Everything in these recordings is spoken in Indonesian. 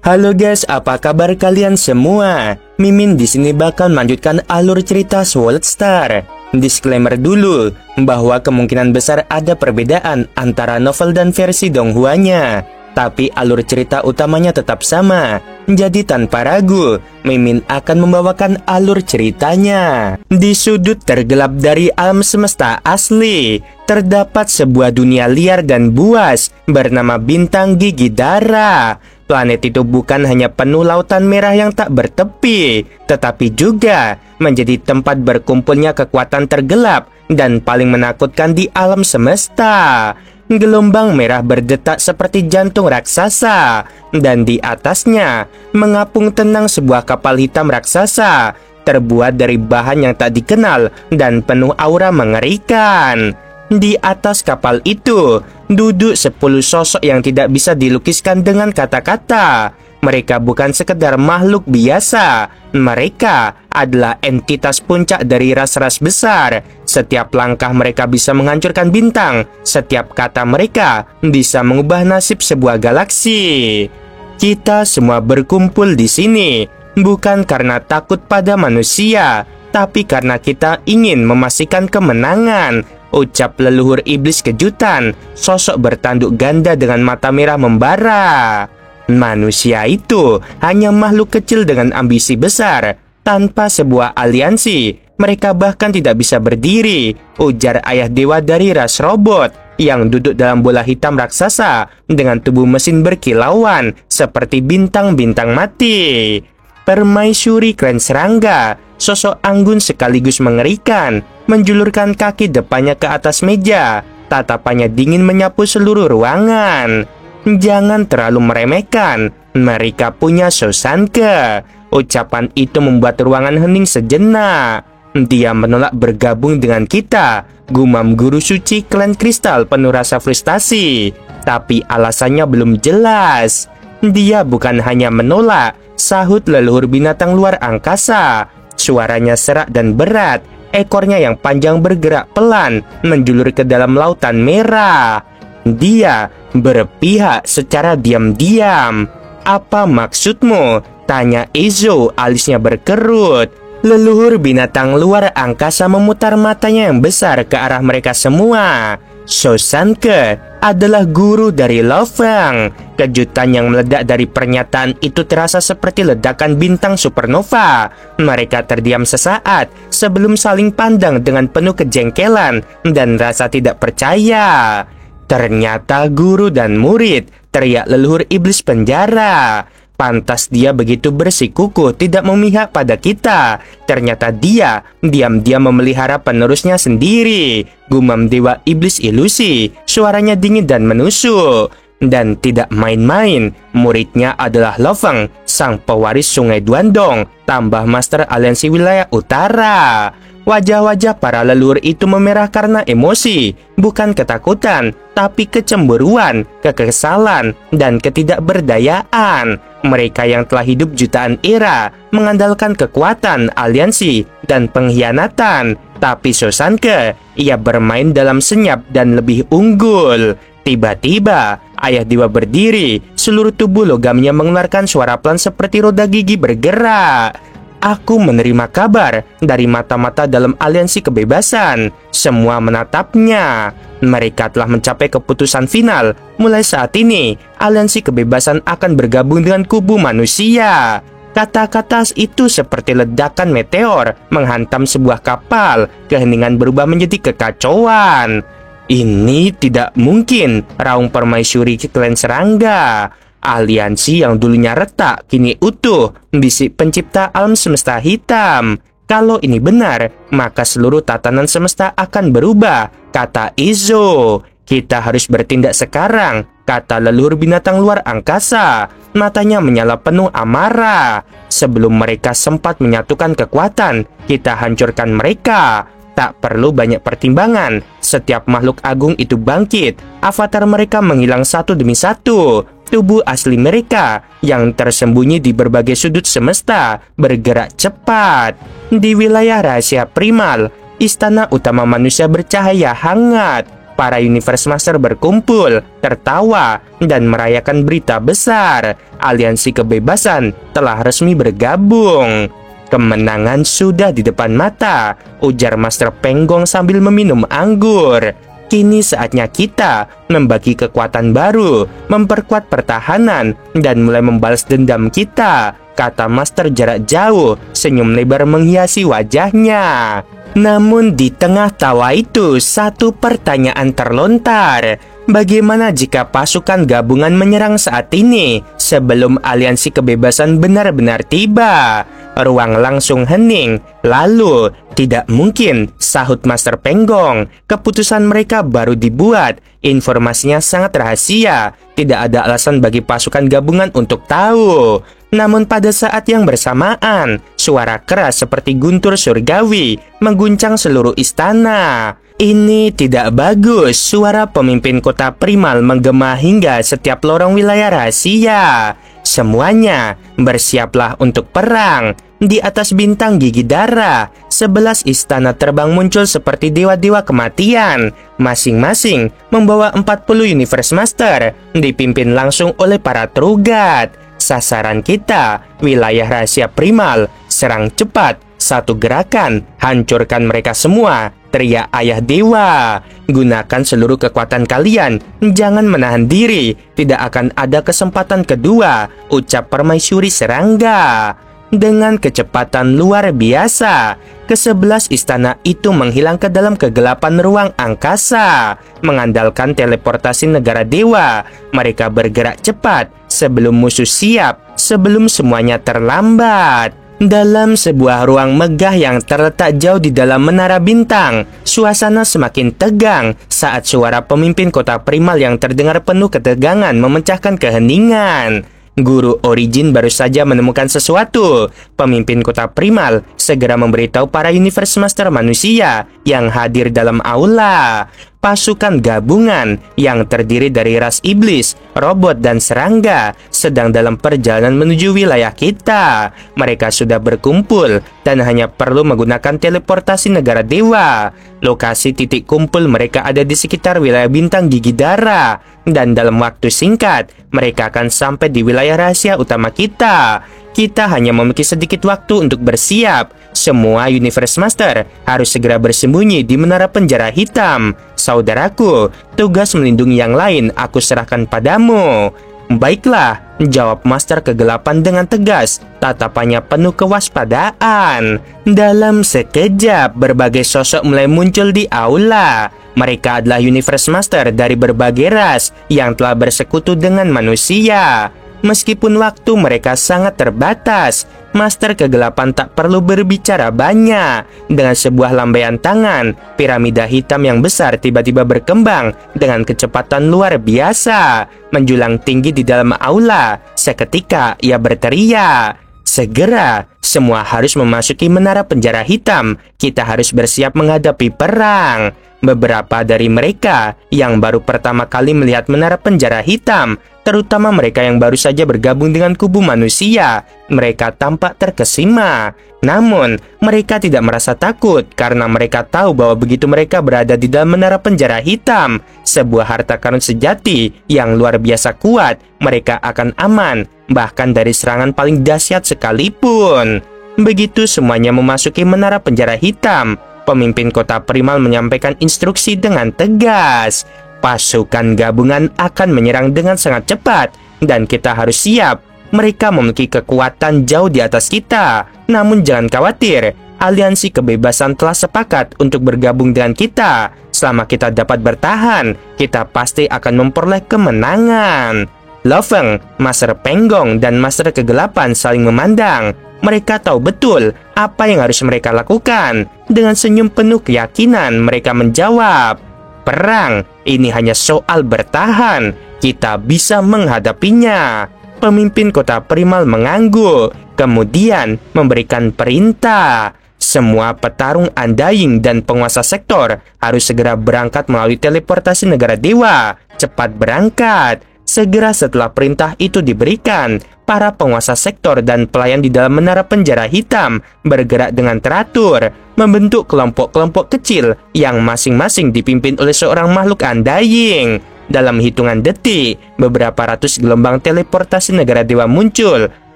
Halo guys, apa kabar kalian semua? Mimin di sini bakal melanjutkan alur cerita Sword Star. Disclaimer dulu bahwa kemungkinan besar ada perbedaan antara novel dan versi Donghua-nya, tapi alur cerita utamanya tetap sama. Jadi tanpa ragu, Mimin akan membawakan alur ceritanya. Di sudut tergelap dari alam semesta asli, terdapat sebuah dunia liar dan buas bernama Bintang Gigi Dara. Planet itu bukan hanya penuh lautan merah yang tak bertepi, tetapi juga menjadi tempat berkumpulnya kekuatan tergelap dan paling menakutkan di alam semesta. Gelombang merah berdetak seperti jantung raksasa, dan di atasnya mengapung tenang sebuah kapal hitam raksasa, terbuat dari bahan yang tak dikenal dan penuh aura mengerikan. Di atas kapal itu duduk 10 sosok yang tidak bisa dilukiskan dengan kata-kata. Mereka bukan sekedar makhluk biasa. Mereka adalah entitas puncak dari ras-ras besar. Setiap langkah mereka bisa menghancurkan bintang. Setiap kata mereka bisa mengubah nasib sebuah galaksi. Kita semua berkumpul di sini bukan karena takut pada manusia, tapi karena kita ingin memastikan kemenangan, ucap leluhur iblis kejutan, sosok bertanduk ganda dengan mata merah membara. Manusia itu hanya makhluk kecil dengan ambisi besar. Tanpa sebuah aliansi, mereka bahkan tidak bisa berdiri, ujar ayah dewa dari ras robot yang duduk dalam bola hitam raksasa dengan tubuh mesin berkilauan seperti bintang-bintang mati. Permaisuri klan serangga, sosok anggun sekaligus mengerikan, menjulurkan kaki depannya ke atas meja. Tatapannya dingin menyapu seluruh ruangan. Jangan terlalu meremehkan, mereka punya Sosanke. Ucapan itu membuat ruangan hening sejenak. Dia menolak bergabung dengan kita, gumam guru suci klan kristal penuh rasa frustasi. Tapi alasannya belum jelas. Dia bukan hanya menolak, sahut leluhur binatang luar angkasa. Suaranya serak dan berat. Ekornya yang panjang bergerak pelan menjulur ke dalam lautan merah. Dia berpihak secara diam-diam. Apa maksudmu? Tanya Ezo, alisnya berkerut. Leluhur binatang luar angkasa memutar matanya yang besar ke arah mereka semua. Sosanke adalah guru dari Lofeng. Kejutan yang meledak dari pernyataan itu terasa seperti ledakan bintang supernova. Mereka terdiam sesaat sebelum saling pandang dengan penuh kejengkelan dan rasa tidak percaya. Ternyata guru dan murid, teriak leluhur iblis penjara. Pantas dia begitu bersikukuh tidak memihak pada kita. Ternyata dia diam-diam memelihara penerusnya sendiri, gumam dewa iblis ilusi. Suaranya dingin dan menusuk. Dan tidak main-main, muridnya adalah Lofeng, sang pewaris sungai Duandong, tambah master aliansi wilayah utara. Wajah-wajah para leluhur itu memerah karena emosi, bukan ketakutan, tapi kecemburuan, kekesalan, dan ketidakberdayaan. Mereka yang telah hidup jutaan era mengandalkan kekuatan, aliansi, dan pengkhianatan. Tapi Sosanke, ia bermain dalam senyap dan lebih unggul. Tiba-tiba, ayah dewa berdiri, seluruh tubuh logamnya mengeluarkan suara pelan seperti roda gigi bergerak. Aku menerima kabar dari mata-mata dalam aliansi kebebasan. Semua menatapnya. Mereka telah mencapai keputusan final. Mulai saat ini, aliansi kebebasan akan bergabung dengan kubu manusia. Kata-kata itu seperti ledakan meteor menghantam sebuah kapal. Keheningan berubah menjadi kekacauan. Ini tidak mungkin, raung permaisuri klan serangga. Aliansi yang dulunya retak kini utuh, bisik pencipta alam semesta hitam. Kalau ini benar, maka seluruh tatanan semesta akan berubah, kata Izo. Kita harus bertindak sekarang, kata leluhur binatang luar angkasa. Matanya menyala penuh amarah. Sebelum mereka sempat menyatukan kekuatan, kita hancurkan mereka. Tak perlu banyak pertimbangan. Setiap makhluk agung itu bangkit. Avatar mereka menghilang satu demi satu. Tubuh asli mereka yang tersembunyi di berbagai sudut semesta bergerak cepat. Di wilayah rahasia primal, istana utama manusia bercahaya hangat. para Universe Master berkumpul, tertawa, dan merayakan berita besar. Aliansi Kebebasan telah resmi bergabung. Kemenangan sudah di depan mata, ujar Master Penggong sambil meminum anggur. Kini saatnya kita membagi kekuatan baru, memperkuat pertahanan, dan mulai membalas dendam kita, kata Master jarak jauh, senyum lebar menghiasi wajahnya. Namun di tengah tawa itu, satu pertanyaan terlontar. Bagaimana jika pasukan gabungan menyerang saat ini, sebelum Aliansi Kebebasan benar-benar tiba? Ruang langsung hening. Lalu, tidak mungkin, sahut Master Penggong. Keputusan mereka baru dibuat. Informasinya sangat rahasia. Tidak ada alasan bagi pasukan gabungan untuk tahu. Namun pada saat yang bersamaan, suara keras seperti guntur surgawi mengguncang seluruh istana. Ini tidak bagus, suara pemimpin kota Primal menggema hingga setiap lorong wilayah rahasia. Semuanya, bersiaplah untuk perang. Di atas bintang gigi darah, 11 istana terbang muncul seperti dewa-dewa kematian. Masing-masing membawa 40 Universe Master, dipimpin langsung oleh para Trugat. Sasaran kita, wilayah rahasia Primal. Serang cepat, satu gerakan, hancurkan mereka semua, teriak ayah dewa. Gunakan seluruh kekuatan kalian, jangan menahan diri. Tidak akan ada kesempatan kedua, ucap Permaisuri Serangga. Dengan kecepatan luar biasa, ke-11 istana itu menghilang ke dalam kegelapan ruang angkasa. Mengandalkan teleportasi negara dewa, mereka bergerak cepat sebelum musuh siap, sebelum semuanya terlambat. Dalam sebuah ruang megah yang terletak jauh di dalam menara bintang, suasana semakin tegang saat suara pemimpin kota Primal yang terdengar penuh ketegangan memecahkan keheningan. Guru Origin baru saja menemukan sesuatu. Pemimpin kota Primal segera memberitahu para Universe Master manusia yang hadir dalam aula. Pasukan gabungan yang terdiri dari ras iblis, robot, dan serangga sedang dalam perjalanan menuju wilayah kita. Mereka sudah berkumpul dan hanya perlu menggunakan teleportasi negara dewa. Lokasi titik kumpul mereka ada di sekitar wilayah bintang gigi darah, dan dalam waktu singkat mereka akan sampai di wilayah rahasia utama kita. Kita hanya memiliki sedikit waktu untuk bersiap. Semua Universe Master harus segera bersembunyi di menara penjara hitam. Saudaraku, tugas melindungi yang lain aku serahkan padamu. Baiklah, jawab Master Kegelapan dengan tegas, tatapannya penuh kewaspadaan. Dalam sekejap, berbagai sosok mulai muncul di aula. Mereka adalah Universe Master dari berbagai ras yang telah bersekutu dengan manusia. Meskipun waktu mereka sangat terbatas, Master Kegelapan tak perlu berbicara banyak. Dengan sebuah lambaian tangan, piramida hitam yang besar tiba-tiba berkembang dengan kecepatan luar biasa, menjulang tinggi di dalam aula. Seketika ia berteriak, "Segera, semua harus memasuki menara penjara hitam. Kita harus bersiap menghadapi perang." Beberapa dari mereka yang baru pertama kali melihat menara penjara hitam, terutama mereka yang baru saja bergabung dengan kubu manusia, mereka tampak terkesima. Namun, mereka tidak merasa takut karena mereka tahu bahwa begitu mereka berada di dalam menara penjara hitam, sebuah harta karun sejati yang luar biasa kuat, mereka akan aman, bahkan dari serangan paling dahsyat sekalipun. Begitu semuanya memasuki menara penjara hitam, pemimpin kota Primal menyampaikan instruksi dengan tegas. Pasukan gabungan akan menyerang dengan sangat cepat, dan kita harus siap. Mereka memiliki kekuatan jauh di atas kita. Namun jangan khawatir, Aliansi Kebebasan telah sepakat untuk bergabung dengan kita. Selama kita dapat bertahan, kita pasti akan memperoleh kemenangan. Loveng, Master Penggong, dan Master Kegelapan saling memandang. Mereka tahu betul apa yang harus mereka lakukan. Dengan senyum penuh keyakinan, mereka menjawab, "Perang ini hanya soal bertahan. Kita bisa menghadapinya." Pemimpin kota Primal mengangguk, kemudian memberikan perintah. Semua petarung Undying dan penguasa sektor harus segera berangkat melalui teleportasi negara dewa. Cepat berangkat. Segera setelah perintah itu diberikan, para penguasa sektor dan pelayan di dalam menara penjara hitam bergerak dengan teratur, membentuk kelompok-kelompok kecil yang masing-masing dipimpin oleh seorang makhluk undying. Dalam hitungan detik, beberapa ratus gelombang teleportasi negara dewa muncul,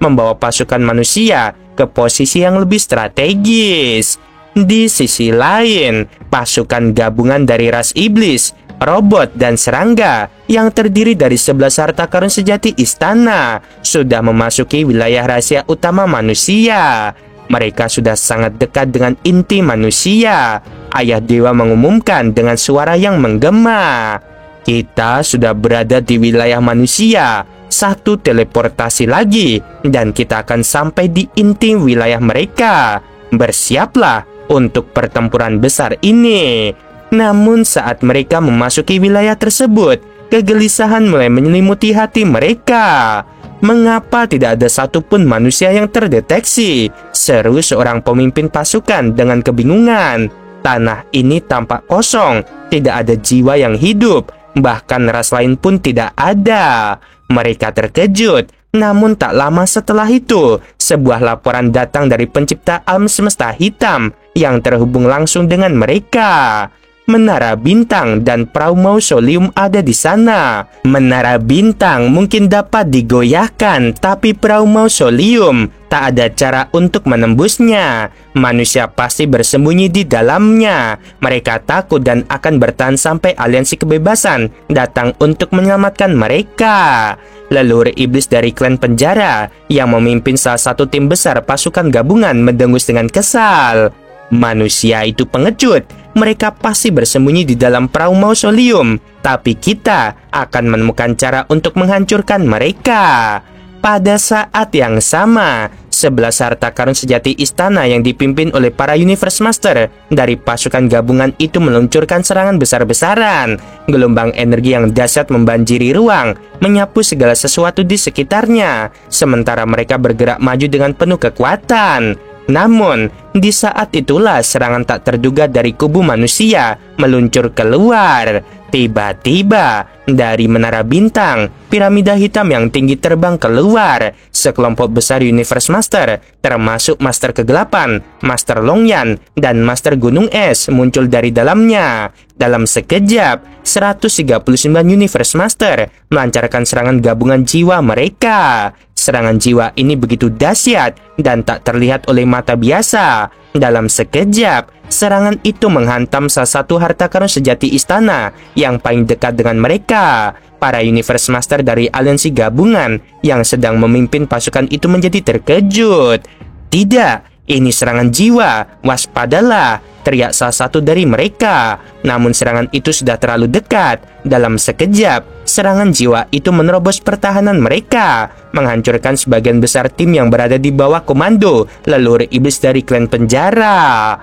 membawa pasukan manusia ke posisi yang lebih strategis. Di sisi lain, pasukan gabungan dari ras iblis, robot, dan serangga yang terdiri dari 11 harta karun sejati istana sudah memasuki wilayah rahasia utama manusia. Mereka sudah sangat dekat dengan inti manusia. Ayah dewa mengumumkan dengan suara yang menggema, "Kita sudah berada di wilayah manusia. Satu teleportasi lagi dan kita akan sampai di inti wilayah mereka. Bersiaplah untuk pertempuran besar ini." Namun saat mereka memasuki wilayah tersebut, kegelisahan mulai menyelimuti hati mereka. "Mengapa tidak ada satupun manusia yang terdeteksi?" seru seorang pemimpin pasukan dengan kebingungan. "Tanah ini tampak kosong, tidak ada jiwa yang hidup, bahkan ras lain pun tidak ada." Mereka terkejut. Namun tak lama setelah itu, sebuah laporan datang dari pencipta alam semesta hitam yang terhubung langsung dengan mereka. Menara bintang dan perahu mausoleum ada di sana. Menara bintang mungkin dapat digoyahkan, tapi perahu mausoleum tak ada cara untuk menembusnya. Manusia pasti bersembunyi di dalamnya. Mereka takut dan akan bertahan sampai aliansi kebebasan datang untuk menyelamatkan mereka. Leluhur iblis dari klan penjara yang memimpin salah satu tim besar pasukan gabungan mendengus dengan kesal. Manusia itu pengecut. Mereka pasti bersembunyi di dalam perahu mausoleum, tapi kita akan menemukan cara untuk menghancurkan mereka. Pada saat yang sama, 11 harta karun sejati istana yang dipimpin oleh para Universe Master dari pasukan gabungan itu meluncurkan serangan besar-besaran. Gelombang energi yang dahsyat membanjiri ruang, menyapu segala sesuatu di sekitarnya, sementara mereka bergerak maju dengan penuh kekuatan. Namun, di saat itulah serangan tak terduga dari kubu manusia meluncur keluar. Tiba-tiba, dari menara bintang, piramida hitam yang tinggi terbang keluar. Sekelompok besar Universe Master, termasuk Master Kegelapan, Master Longyan, dan Master Gunung Es muncul dari dalamnya. Dalam sekejap, 139 Universe Master melancarkan serangan gabungan jiwa mereka. Serangan jiwa ini begitu dahsyat dan tak terlihat oleh mata biasa. Dalam sekejap, serangan itu menghantam salah satu harta karun sejati istana yang paling dekat dengan mereka. Para Universe Master dari aliansi gabungan yang sedang memimpin pasukan itu menjadi terkejut. "Tidak, ini serangan jiwa, waspadalah!" teriak salah satu dari mereka. Namun serangan itu sudah terlalu dekat. Dalam sekejap, serangan jiwa itu menerobos pertahanan mereka, menghancurkan sebagian besar tim yang berada di bawah komando leluhur iblis dari klan penjara.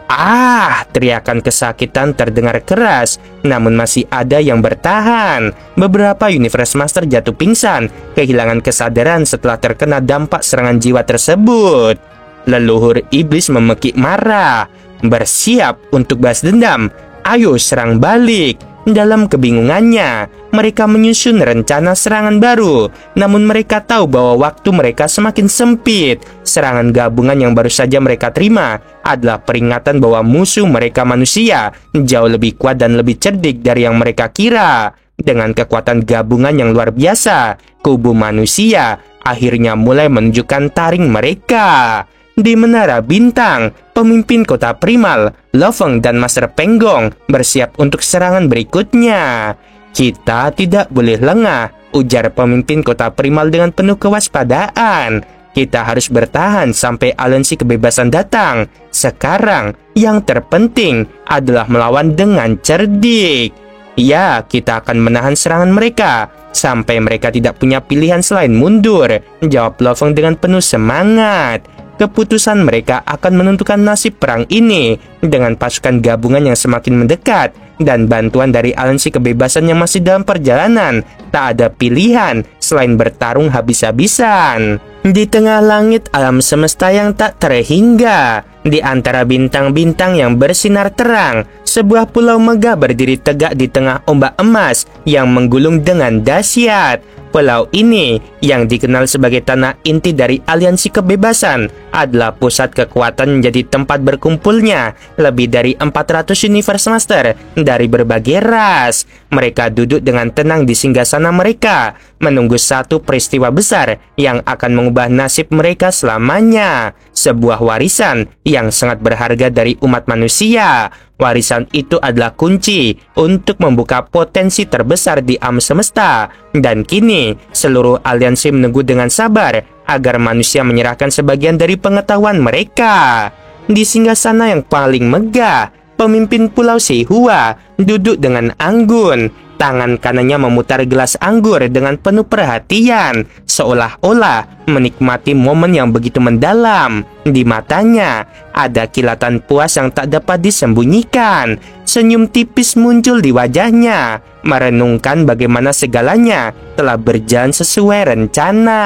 "Ah!" teriakan kesakitan terdengar keras, namun masih ada yang bertahan. Beberapa Universe Master jatuh pingsan, kehilangan kesadaran setelah terkena dampak serangan jiwa tersebut. Leluhur iblis memekik marah. "Bersiap untuk balas dendam. Ayo serang balik." Dalam kebingungannya, mereka menyusun rencana serangan baru. Namun mereka tahu bahwa waktu mereka semakin sempit. Serangan gabungan yang baru saja mereka terima adalah peringatan bahwa musuh mereka manusia jauh lebih kuat dan lebih cerdik dari yang mereka kira. Dengan kekuatan gabungan yang luar biasa, kubu manusia akhirnya mulai menunjukkan taring mereka. Di menara bintang, pemimpin kota primal, Loveng dan Master Penggong bersiap untuk serangan berikutnya. "Kita tidak boleh lengah," ujar pemimpin kota primal dengan penuh kewaspadaan. "Kita harus bertahan sampai aliansi kebebasan datang. Sekarang, yang terpenting adalah melawan dengan cerdik. Ya, kita akan menahan serangan mereka sampai mereka tidak punya pilihan selain mundur," jawab Loveng dengan penuh semangat. Keputusan mereka akan menentukan nasib perang ini. Dengan pasukan gabungan yang semakin mendekat dan bantuan dari aliansi kebebasan yang masih dalam perjalanan, tak ada pilihan selain bertarung habis-habisan. Di tengah langit alam semesta yang tak terhingga, di antara bintang-bintang yang bersinar terang, Sebuah pulau megah berdiri tegak di tengah ombak emas yang menggulung dengan dahsyat. Pulau ini, yang dikenal sebagai tanah inti dari aliansi kebebasan, adalah pusat kekuatan menjadi tempat berkumpulnya lebih dari 400 Universe Master dari berbagai ras. Mereka duduk dengan tenang di singgasana mereka, menunggu satu peristiwa besar yang akan mengubah nasib mereka selamanya. Sebuah warisan yang sangat berharga dari umat manusia. Warisan itu adalah kunci untuk membuka potensi terbesar di alam semesta. Dan kini, seluruh aliansi menunggu dengan sabar agar manusia menyerahkan sebagian dari pengetahuan mereka. Di singgasana yang paling megah, pemimpin Pulau Sihua duduk dengan anggun. Tangan kanannya memutar gelas anggur dengan penuh perhatian, seolah-olah menikmati momen yang begitu mendalam. Di matanya ada kilatan puas yang tak dapat disembunyikan. Senyum tipis muncul di wajahnya, merenungkan bagaimana segalanya telah berjalan sesuai rencana.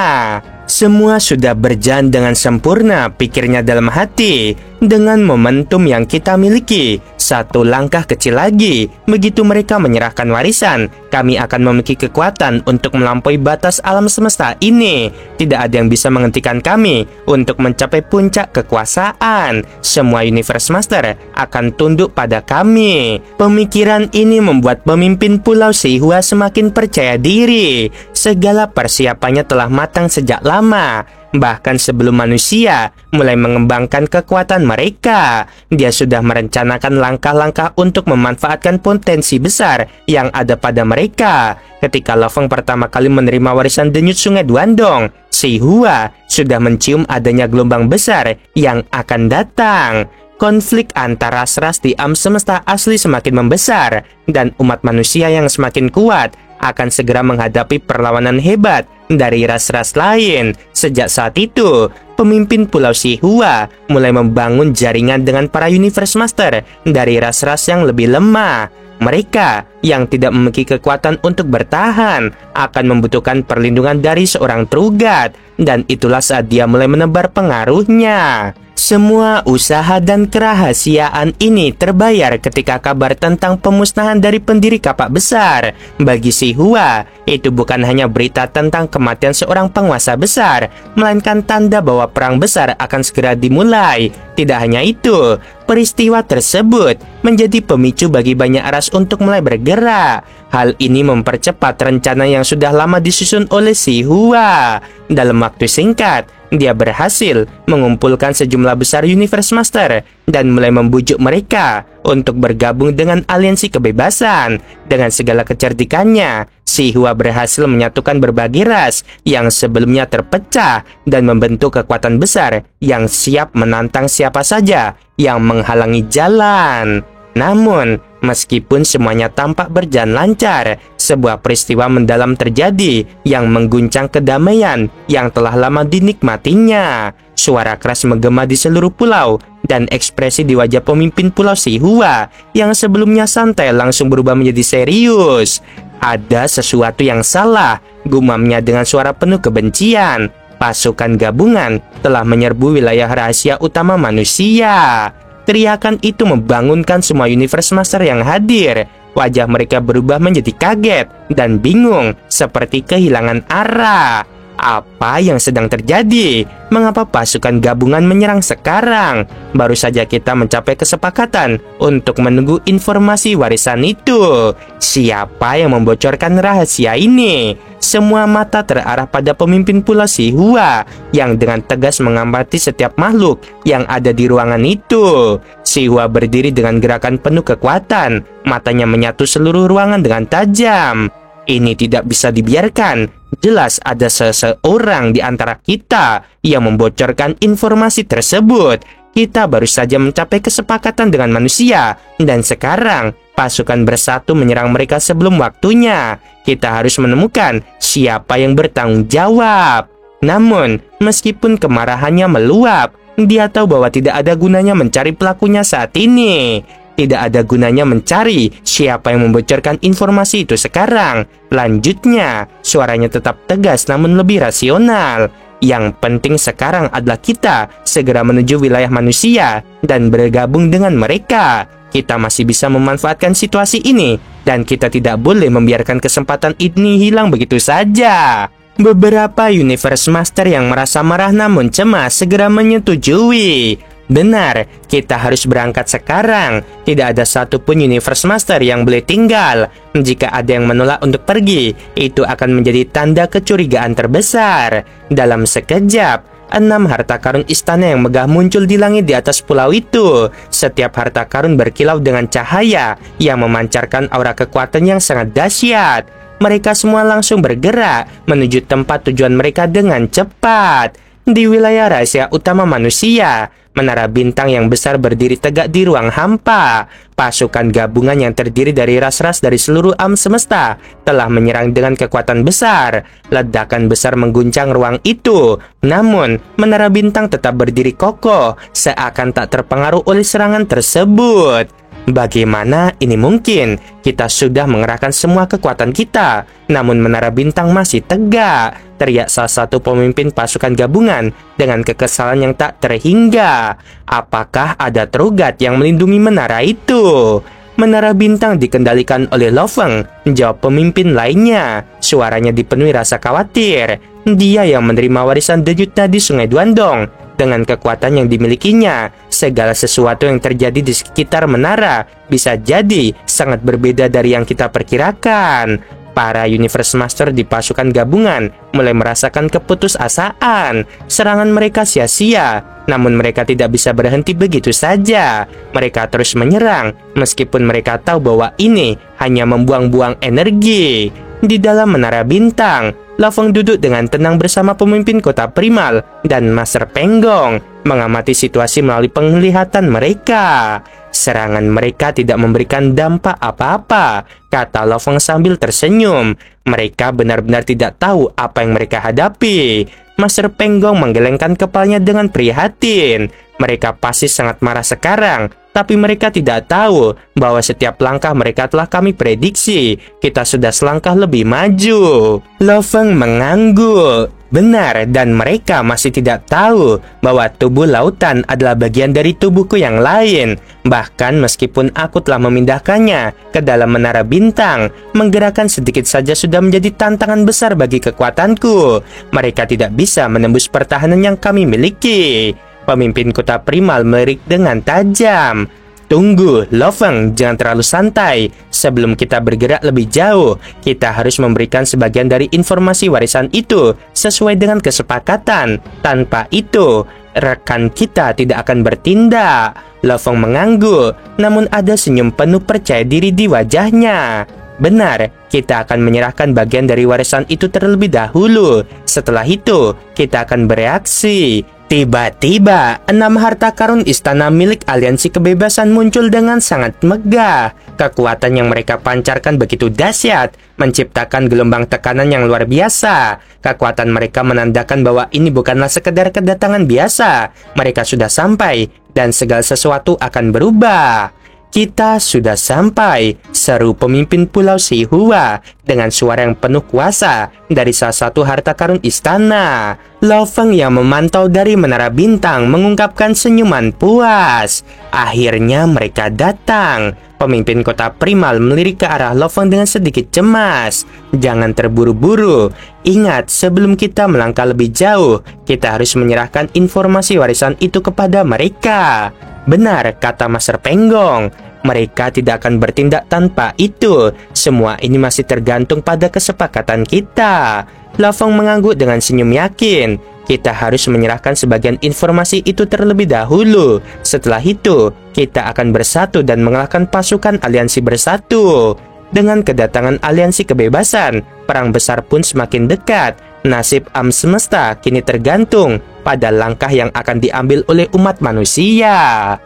Semua sudah berjalan dengan sempurna, pikirnya dalam hati. Dengan momentum yang kita miliki, satu langkah kecil lagi, begitu mereka menyerahkan warisan, kami akan memiliki kekuatan untuk melampaui batas alam semesta ini. Tidak ada yang bisa menghentikan kami untuk mencapai puncak kekuasaan. Semua Universe Master akan tunduk pada kami. Pemikiran ini membuat pemimpin Pulau Sihua semakin percaya diri. Segala persiapannya telah matang sejak lama. Bahkan sebelum manusia mulai mengembangkan kekuatan mereka, dia sudah merencanakan langkah-langkah untuk memanfaatkan potensi besar yang ada pada mereka. Ketika Lofeng pertama kali menerima warisan denyut sungai Duandong, Sihua sudah mencium adanya gelombang besar yang akan datang. Konflik antar ras-ras di alam semesta asli semakin membesar, dan umat manusia yang semakin kuat akan segera menghadapi perlawanan hebat dari ras-ras lain. Sejak saat itu, pemimpin Pulau Sihua mulai membangun jaringan dengan para Universe Master dari ras-ras yang lebih lemah. Mereka yang tidak memiliki kekuatan untuk bertahan akan membutuhkan perlindungan dari seorang Trugat, dan itulah saat dia mulai menebar pengaruhnya. Semua usaha dan kerahasiaan ini terbayar ketika kabar tentang pemusnahan dari pendiri kapak besar. Bagi Sihua, itu bukan hanya berita tentang kematian seorang penguasa besar, melainkan tanda bahwa perang besar akan segera dimulai. Tidak hanya itu, peristiwa tersebut menjadi pemicu bagi banyak ras untuk mulai bergerak. Hal ini mempercepat rencana yang sudah lama disusun oleh Sihua. Dalam waktu singkat, dia berhasil mengumpulkan sejumlah besar Universe Master dan mulai membujuk mereka untuk bergabung dengan aliansi kebebasan. Dengan segala kecerdikannya, Sihua berhasil menyatukan berbagai ras yang sebelumnya terpecah dan membentuk kekuatan besar yang siap menantang siapa saja yang menghalangi jalan. Namun, meskipun semuanya tampak berjalan lancar, sebuah peristiwa mendalam terjadi yang mengguncang kedamaian yang telah lama dinikmatinya. Suara keras menggema di seluruh pulau, dan ekspresi di wajah pemimpin Pulau Sihua yang sebelumnya santai langsung berubah menjadi serius. Ada sesuatu yang salah, gumamnya dengan suara penuh kebencian. Pasukan gabungan telah menyerbu wilayah rahasia utama manusia. Teriakan itu membangunkan semua Universe Master yang hadir. Wajah mereka berubah menjadi kaget dan bingung, seperti kehilangan arah. Apa yang sedang terjadi? Mengapa pasukan gabungan menyerang sekarang? Baru saja kita mencapai kesepakatan untuk menunggu informasi warisan itu. Siapa yang membocorkan rahasia ini? Semua mata terarah pada pemimpin Pulau Sihua yang dengan tegas mengamati setiap makhluk yang ada di ruangan itu. Sihua berdiri dengan gerakan penuh kekuatan. Matanya menyatu seluruh ruangan dengan tajam. Ini tidak bisa dibiarkan. Jelas ada seseorang di antara kita yang membocorkan informasi tersebut. Kita baru saja mencapai kesepakatan dengan manusia, dan sekarang pasukan bersatu menyerang mereka sebelum waktunya. Kita harus menemukan siapa yang bertanggung jawab. Namun, meskipun kemarahannya meluap, dia tahu bahwa tidak ada gunanya mencari pelakunya saat ini. Tidak ada gunanya mencari siapa yang membocorkan informasi itu sekarang. Lanjutnya, suaranya tetap tegas namun lebih rasional. Yang penting sekarang adalah kita segera menuju wilayah manusia dan bergabung dengan mereka. kita masih bisa memanfaatkan situasi ini, dan kita tidak boleh membiarkan kesempatan ini hilang begitu saja. Beberapa Universe Master yang merasa marah namun cemas segera menyetujui. Benar, kita harus berangkat sekarang. Tidak ada satupun Universe Master yang boleh tinggal. Jika ada yang menolak untuk pergi, itu akan menjadi tanda kecurigaan terbesar. Dalam sekejap, 6 harta karun istana yang megah muncul di langit di atas pulau itu. Setiap harta karun berkilau dengan cahaya yang memancarkan aura kekuatan yang sangat dahsyat. Mereka semua langsung bergerak menuju tempat tujuan mereka dengan cepat. Di wilayah rahasia utama manusia, menara bintang yang besar berdiri tegak di ruang hampa. Pasukan gabungan yang terdiri dari ras-ras dari seluruh alam semesta telah menyerang dengan kekuatan besar. Ledakan besar mengguncang ruang itu. Namun, menara bintang tetap berdiri kokoh, seakan tak terpengaruh oleh serangan tersebut. Bagaimana ini mungkin? Kita sudah mengerahkan semua kekuatan kita, namun menara bintang masih tegak, teriak salah satu pemimpin pasukan gabungan dengan kekesalan yang tak terhingga. Apakah ada Trogat yang melindungi menara itu? Menara bintang dikendalikan oleh Lo Feng, jawab pemimpin lainnya. Suaranya dipenuhi rasa khawatir. Dia yang menerima warisan denyut nadi Sungai Duandong. Dengan kekuatan yang dimilikinya, segala sesuatu yang terjadi di sekitar menara bisa jadi sangat berbeda dari yang kita perkirakan. Para Universe Master di pasukan gabungan mulai merasakan keputusasaan. Serangan mereka sia-sia, namun mereka tidak bisa berhenti begitu saja. Mereka terus menyerang, meskipun mereka tahu bahwa ini hanya membuang-buang energi. Di dalam menara bintang, Lo Feng duduk dengan tenang bersama pemimpin kota primal dan Master Penggong, mengamati situasi melalui penglihatan mereka. Serangan mereka tidak memberikan dampak apa-apa, kata Lo Feng sambil tersenyum. Mereka benar-benar tidak tahu apa yang mereka hadapi. Master Penggong menggelengkan kepalanya dengan prihatin. Mereka pasti sangat marah sekarang, tapi mereka tidak tahu bahwa setiap langkah mereka telah kami prediksi. Kita sudah selangkah lebih maju. Lo Feng mengangguk. Benar, dan mereka masih tidak tahu bahwa tubuh lautan adalah bagian dari tubuhku yang lain. Bahkan meskipun aku telah memindahkannya ke dalam menara bintang, menggerakkan sedikit saja sudah menjadi tantangan besar bagi kekuatanku. Mereka tidak bisa menembus pertahanan yang kami miliki. Pemimpin kota primal melirik dengan tajam. Tunggu, Lo Feng, jangan terlalu santai. Sebelum kita bergerak lebih jauh, kita harus memberikan sebagian dari informasi warisan itu sesuai dengan kesepakatan. Tanpa itu, rekan kita tidak akan bertindak. Lo Feng mengangguk, namun ada senyum penuh percaya diri di wajahnya. Benar, kita akan menyerahkan bagian dari warisan itu terlebih dahulu. Setelah itu, kita akan bereaksi. Tiba-tiba, 6 harta karun istana milik aliansi kebebasan muncul dengan sangat megah. Kekuatan yang mereka pancarkan begitu dahsyat, menciptakan gelombang tekanan yang luar biasa. Kekuatan mereka menandakan bahwa ini bukanlah sekedar kedatangan biasa. Mereka sudah sampai, dan segala sesuatu akan berubah. Kita sudah sampai, seru pemimpin Pulau Shihua dengan suara yang penuh kuasa dari salah satu harta karun istana. Lo Feng yang memantau dari menara bintang mengungkapkan senyuman puas. Akhirnya mereka datang. Pemimpin kota primal melirik ke arah Lo Feng dengan sedikit cemas. Jangan terburu-buru. Ingat, sebelum kita melangkah lebih jauh, kita harus menyerahkan informasi warisan itu kepada mereka. Benar, kata Master Penggong. Mereka tidak akan bertindak tanpa itu. Semua ini masih tergantung pada kesepakatan kita. Lo Feng mengangguk dengan senyum yakin. Kita harus menyerahkan sebagian informasi itu terlebih dahulu. Setelah itu, kita akan bersatu dan mengalahkan pasukan aliansi bersatu. Dengan kedatangan aliansi kebebasan, perang besar pun semakin dekat. Nasib alam semesta kini tergantung pada langkah yang akan diambil oleh umat manusia.